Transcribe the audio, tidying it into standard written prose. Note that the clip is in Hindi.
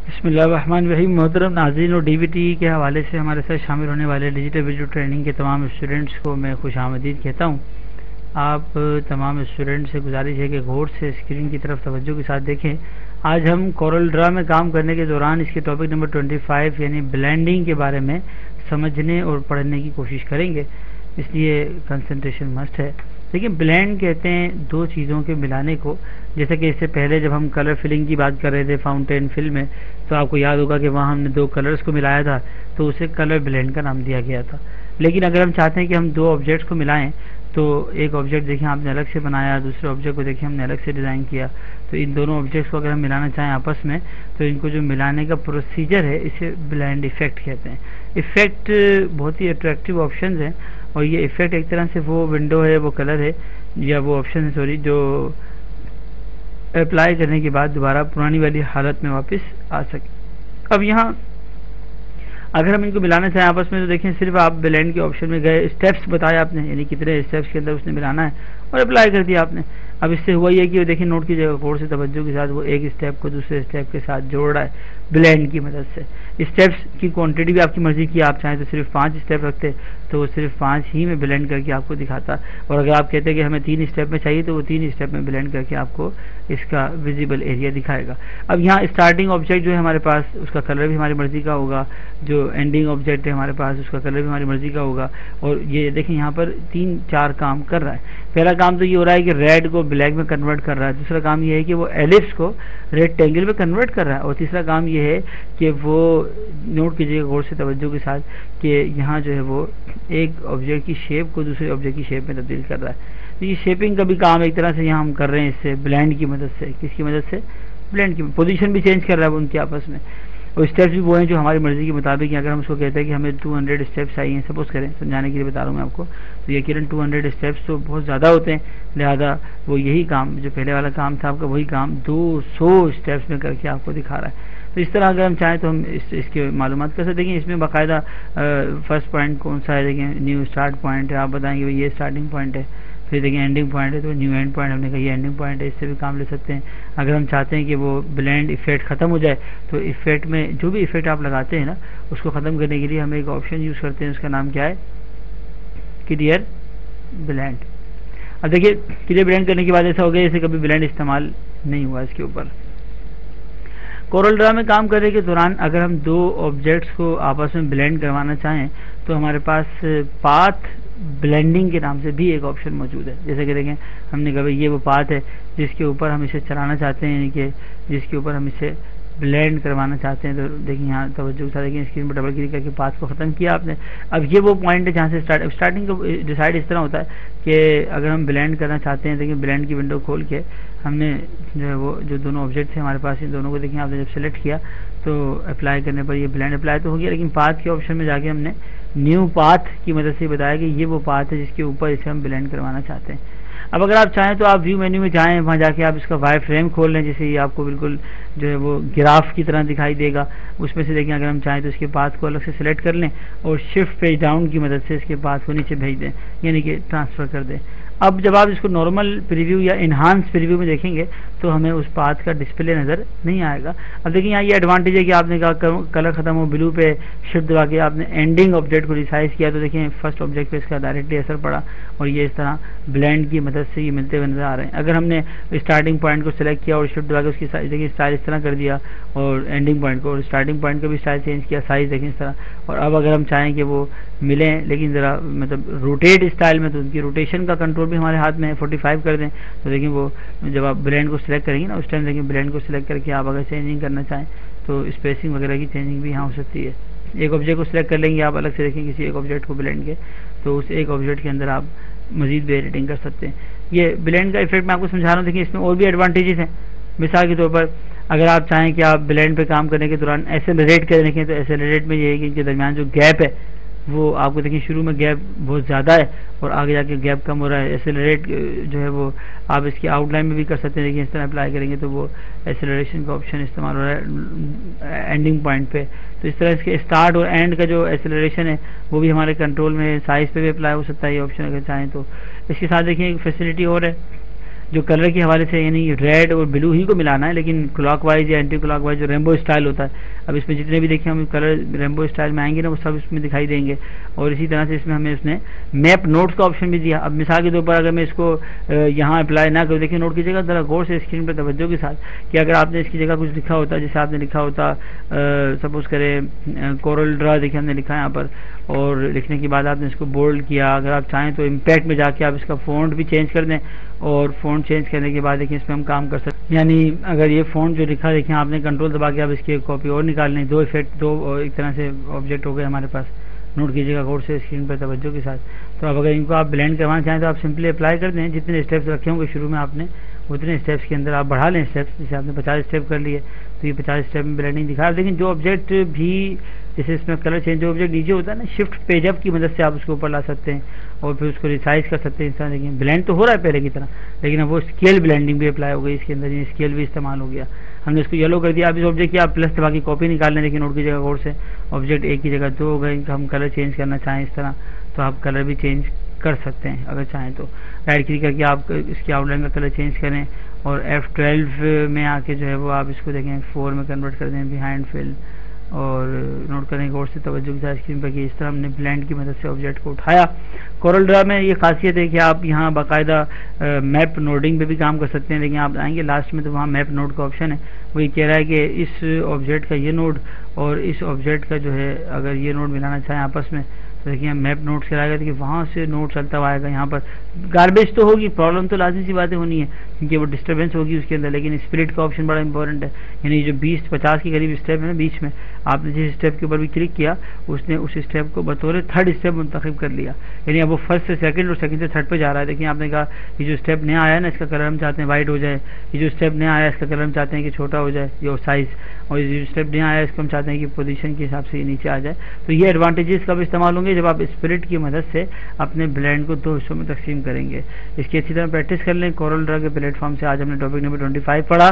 बिस्मिल्लाहिर्रहमानिर्रहीम। मोहतरम नाज़रीन और डीवीटी के हवाले से हमारे साथ शामिल होने वाले डिजिटल वीडियो ट्रेनिंग के तमाम स्टूडेंट्स को मैं खुशामदीद कहता हूँ। आप तमाम स्टूडेंट से गुजारिश है कि गौर से स्क्रीन की तरफ तवज्जो के साथ देखें। आज हम कोरल ड्रा में काम करने के दौरान इसके टॉपिक नंबर 25 यानी ब्लेंडिंग के बारे में समझने और पढ़ने की कोशिश करेंगे, इसलिए कंसंट्रेशन मस्ट है। देखिए, ब्लेंड कहते हैं दो चीज़ों के मिलाने को। जैसे कि इससे पहले जब हम कलर फिलिंग की बात कर रहे थे फाउंटेन फिल में, तो आपको याद होगा कि वहाँ हमने दो कलर्स को मिलाया था, तो उसे कलर ब्लेंड का नाम दिया गया था। लेकिन अगर हम चाहते हैं कि हम दो ऑब्जेक्ट्स को मिलाएं, तो एक ऑब्जेक्ट देखिए आपने अलग से बनाया, दूसरे ऑब्जेक्ट को देखिए हमने अलग से डिज़ाइन किया, तो इन दोनों ऑब्जेक्ट्स को अगर हम मिलाना चाहें आपस में, तो इनको जो मिलाने का प्रोसीजर है इसे ब्लेंड इफेक्ट कहते हैं। इफेक्ट बहुत ही अट्रैक्टिव ऑप्शन है, और ये इफेक्ट एक तरह से वो विंडो है, वो कलर है, या वो ऑप्शन है सॉरी, जो अप्लाई करने के बाद दोबारा पुरानी वाली हालत में वापस आ सके। अब यहाँ अगर हम इनको मिलाना चाहें आपस में, तो देखें सिर्फ आप ब्लेंड के ऑप्शन में गए, स्टेप्स बताए आपने, यानी कितने स्टेप्स के अंदर उसने मिलाना है, और अप्लाई कर दिया आपने। अब इससे हुआ ये कि देखिए नोट कीजिएगा गौर से तवज्जो के साथ, वो एक स्टेप को दूसरे स्टेप के साथ जोड़ रहा है ब्लेंड की मदद से। स्टेप्स की क्वांटिटी भी आपकी मर्जी की, आप चाहें तो सिर्फ 5 स्टेप रखते तो वो सिर्फ 5 ही में ब्लेंड करके आपको दिखाता, और अगर आप कहते हैं कि हमें 3 स्टेप में चाहिए, तो वो 3 स्टेप में ब्लेंड करके आपको इसका विजिबल एरिया दिखाएगा। अब यहाँ स्टार्टिंग ऑब्जेक्ट जो है हमारे पास, उसका कलर भी हमारी मर्जी का होगा, जो एंडिंग ऑब्जेक्ट है हमारे पास उसका कलर भी हमारी मर्जी का होगा। और ये देखें यहाँ पर 3-4 काम कर रहा है। पहला काम तो ये हो रहा है कि रेड को ब्लैक में कन्वर्ट कर रहा है, दूसरा काम ये है कि वो एलिप्स को रेक्टेंगल में कन्वर्ट कर रहा है, और तीसरा काम ये है कि वो नोट कीजिएगा गौर से तवज्जो के साथ कि यहाँ जो है वो एक ऑब्जेक्ट की शेप को दूसरे ऑब्जेक्ट की शेप में तब्दील कर रहा है। तो ये शेपिंग का भी काम एक तरह से यहाँ हम कर रहे हैं इससे ब्लेंड की मदद से। किसकी मदद से? ब्लेंड की। पोजीशन भी चेंज कर रहा है उनके आपस में, और स्टेप्स भी वो हैं जो हमारी मर्जी के मुताबिक। अगर हम उसको कहते हैं कि हमें 200 स्टेप्स चाहिए, सपोज करें, समझाने के लिए बता रहा हूँ मैं आपको, तो यकीनन 200 स्टेप्स तो बहुत ज़्यादा होते हैं, लिहाजा वो यही काम जो पहले वाला काम था आपका, वही काम 200 स्टेप्स में करके आपको दिखा रहा है। तो इस तरह अगर हम चाहें तो हम इसके मालूमात कर सकते हैं। इसमें बाकायदा फर्स्ट पॉइंट कौन सा है, देखें न्यू स्टार्ट पॉइंट है, आप बताएंगे भाई ये स्टार्टिंग पॉइंट है, फिर देखिए एंडिंग पॉइंट है, तो न्यू एंड पॉइंट हमने कहा ये एंडिंग पॉइंट है, इससे भी काम ले सकते हैं। अगर हम चाहते हैं कि वो ब्लेंड इफेक्ट ख़त्म हो जाए, तो इफेक्ट में जो भी इफेक्ट आप लगाते हैं ना, उसको ख़त्म करने के लिए हम एक ऑप्शन यूज़ करते हैं, उसका नाम क्या है? Clear blend. अब देखिए क्लियर ब्लेंड करने के बाद ऐसा हो गया जैसे कभी ब्लेंड इस्तेमाल नहीं हुआ इसके ऊपर। कोरल ड्रा में काम करने के दौरान अगर हम दो ऑब्जेक्ट्स को आपस में ब्लेंड करवाना चाहें, तो हमारे पास पाथ ब्लेंडिंग के नाम से भी एक ऑप्शन मौजूद है। जैसे कि देखें हमने कहा ये वो पाथ है जिसके ऊपर हम इसे चलाना चाहते हैं, यानी कि जिसके ऊपर हम इसे ब्लेंड करवाना चाहते हैं। तो देखिए यहाँ तवज्जो के साथ देखिए स्क्रीन पर डबल क्लिक करके पाथ को ख़त्म किया आपने। अब ये वो पॉइंट है जहाँ से स्टार्टिंग को डिसाइड इस तरह होता है कि अगर हम ब्लेंड करना चाहते हैं, देखिए ब्लेंड की विंडो खोल के हमने जो है वो जो दोनों ऑब्जेक्ट थे हमारे पास, इन दोनों को देखिए आपने जब सेलेक्ट किया तो अप्लाई करने पर ये ब्लेंड अप्लाई तो हो गया, लेकिन पाथ के ऑप्शन में जाके हमने न्यू पाथ की मदद से बताया कि ये वो पाथ है जिसके ऊपर इसे हम ब्लेंड करवाना चाहते हैं। अब अगर आप चाहें तो आप व्यू मेन्यू में जाएं, वहाँ जाके आप इसका वाई फ्रेम खोल लें, जैसे ये आपको बिल्कुल जो है वो ग्राफ की तरह दिखाई देगा। उसमें से देखिए अगर हम चाहें तो इसके पाथ को अलग से सिलेक्ट कर लें और शिफ्ट पेज डाउन की मदद से इसके पाथ को नीचे भेज दें, यानी कि ट्रांसफ़र कर दें। अब जब आप इसको नॉर्मल प्रीव्यू या इन्हांस प्रीव्यू में देखेंगे तो हमें उस पाथ का डिस्प्ले नज़र नहीं आएगा। अब देखिए यहाँ ये एडवांटेज है कि आपने कहा कलर ख़त्म हो, ब्लू पे शिफ्ट दबा के आपने एंडिंग ऑब्जेक्ट को रिसाइज किया, तो देखिए फर्स्ट ऑब्जेक्ट पे इसका डायरेक्टली असर पड़ा, और ये इस तरह ब्लेंड की मदद से ये मिलते हुए नज़र आ रहे हैं। अगर हमने स्टार्टिंग पॉइंट को सिलेक्ट किया और शिफ्ट दबा के उसकी साइज देखिए स्टाइल इस तरह कर दिया, और एंडिंग पॉइंट को और स्टार्टिंग पॉइंट का भी स्टाइल चेंज किया, साइज देखें इस तरह। और अब अगर हम चाहें कि वो मिलें लेकिन ज़रा मतलब रोटेट स्टाइल में, तो उनकी रोटेशन का कंट्रोल भी हमारे हाथ में है, 45 कर दें, तो देखिए वो जब आप ब्लेंड को सिलेक्ट करेंगे ना, उस टाइम देखिए ब्लेंड को सिलेक्ट करके आप अगर चेंजिंग करना चाहें तो स्पेसिंग वगैरह की चेंजिंग भी यहाँ हो सकती है। एक ऑब्जेक्ट को सिलेक्ट कर लेंगे आप अलग से, देखें किसी एक ऑब्जेक्ट को ब्लेंड के, तो उस एक ऑब्जेक्ट के अंदर आप मजीद भी एडिटिंग कर सकते हैं। ये ब्लेंड का इफेक्ट मैं आपको समझा रहा हूँ। देखिए इसमें और भी एडवांटेजेस हैं। मिसाल के तौर पर अगर आप चाहें कि आप ब्लेंड पे काम करने के दौरान एक्सेलरेट कर देखें, तो एक्सेलरेट में ये है कि इनके दरमियान जो गैप है वो आपको देखिए शुरू में गैप बहुत ज़्यादा है और आगे जाके गैप कम हो रहा है। एक्सेलरेट जो है वो आप इसकी आउटलाइन में भी कर सकते हैं। देखिए इस तरह अप्लाई करेंगे तो वो एक्सेलरेशन का ऑप्शन इस्तेमाल हो रहा है एंडिंग पॉइंट पे। तो इस तरह इसके स्टार्ट और एंड का जो एक्सेलरेशन है वो भी हमारे कंट्रोल में, साइज़ पे भी अप्लाई हो सकता है ये ऑप्शन अगर चाहें तो। इसके साथ देखिए एक फैसिलिटी और है, जो कलर के हवाले से यानी रेड और ब्लू ही को मिलाना है, लेकिन क्लॉकवाइज या एंटी क्लॉकवाइज जो रेनबो स्टाइल होता है, अब इसमें जितने भी देखें हम कलर रेनबो स्टाइल में आएंगे ना वो सब इसमें दिखाई देंगे। और इसी तरह से इसमें हमें उसने मैप नोट्स का ऑप्शन भी दिया। अब मिसाल के तौर पर अगर मैं इसको यहाँ अप्लाई ना करूँ, देखिए नोट कीजिएगा ज़रा गौर से स्क्रीन पर तवज्जो के साथ कि अगर आपने इसकी जगह कुछ लिखा होता, जैसे आपने लिखा होता सपोज करें कोरल ड्रा, देखिए हमने लिखा है यहाँ पर, और लिखने के बाद आपने इसको बोल्ड किया। अगर आप चाहें तो इम्पैक्ट में जाके आप इसका फ़ॉन्ट भी चेंज कर दें, और फ़ॉन्ट चेंज करने के बाद देखिए इसमें हम काम कर सकते हैं। यानी अगर ये फ़ॉन्ट जो लिखा देखिए आपने कंट्रोल दबा के आप इसकी एक कॉपी और निकाल लें, दो इफेक्ट, दो एक तरह से ऑब्जेक्ट हो गए हमारे पास। नोट कीजिएगा गौर से स्क्रीन पर तवज्जो के साथ। तो अब अगर इनको आप ब्लेंड करवाना चाहें तो आप सिंपली अप्लाई कर दें। जितने स्टेप्स रखे होंगे शुरू में आपने उतने स्टेप्स के अंदर आप बढ़ा लें स्टेप्स। जैसे आपने 50 स्टेप कर लिए तो ये 50 स्टेप में ब्लेंडिंग दिखा। लेकिन जो ऑब्जेक्ट भी जैसे इसमें कलर चेंज जो ऑब्जेक्ट नीचे होता है ना, शिफ्ट पेज अप की मदद से आप उसको ऊपर ला सकते हैं और फिर उसको रिसाइज कर सकते हैं। इंसान देखिए ब्लेंड तो हो रहा है पहले की तरह, लेकिन अब वो स्केल ब्लेंडिंग भी अप्लाई हो गई इसके अंदर, ये स्केल भी इस्तेमाल हो गया। हमने इसको येलो कर दिया। अब इस ऑब्जेक्ट की आप प्लस दबा की कॉपी निकाल लें। देखिए नोट की जगह गौर से ऑब्जेक्ट एक की जगह दो हो गए। इनका हम कलर चेंज करना चाहें इस तरह तो आप कलर भी चेंज कर सकते हैं अगर चाहें तो। राइट क्लिक करके आप इसकी आउटलाइन का कलर चेंज करें और F12 में आके जो है वो आप इसको देखें 4 में कन्वर्ट कर दें बिहाइंड फिल, और नोट करें गौर से तवज्जो के साथ स्क्रीन पर कि इस तरह हमने ब्लेंड की मदद से ऑब्जेक्ट को उठाया। कोरल ड्रा में ये खासियत है कि आप यहाँ बाकायदा मैप नोडिंग पे भी काम कर सकते हैं। लेकिन आप आएंगे लास्ट में तो वहाँ मैप नोड का ऑप्शन है, वो ये कह रहा है कि इस ऑब्जेक्ट का ये नोड और इस ऑब्जेक्ट का जो है अगर ये नोड मिलाना चाहें आपस में तो देखिए मैप नोड से आएगा, देखिए वहाँ से नोड चलता हुआ आएगा। यहाँ पर गार्बेज तो होगी, प्रॉब्लम तो लाजमी सी बातें होनी है क्योंकि वो डिस्टर्बेंस होगी उसके अंदर, लेकिन स्प्लिट का ऑप्शन बड़ा इंपॉर्टेंट है। यानी जो 20-50 के करीब स्टेप है ना बीच में, आपने जिस स्टेप के ऊपर भी क्लिक किया उसने उस स्टेप को बतौर थर्ड स्टेप मुंतखब कर लिया। यानी अब वो फर्स्ट से सेकंड और सेकंड से थर्ड पे जा रहा है। देखिए आपने कहा ये जो स्टेप नया आया है ना इसका कलर हम चाहते हैं वाइट हो जाए, ये जो स्टेप नया आया है इसका कलर हम चाहते हैं कि छोटा हो जाए ये साइज़, और ये जो स्टेप नया आया है इसको हम चाहते हैं कि पोजीशन के हिसाब से ये नीचे आ जाए। तो ये एडवांटेजेस कब इस्तेमाल होंगे, जब आप स्प्लिट की मदद से अपने ब्लेंड को 2 हिस्सों में तकसीम करेंगे। इसकी अच्छी तरह प्रैक्टिस कर लें। कोरल ड्रा के प्लेटफॉर्म से आज हमने टॉपिक नंबर 25 पढ़ा।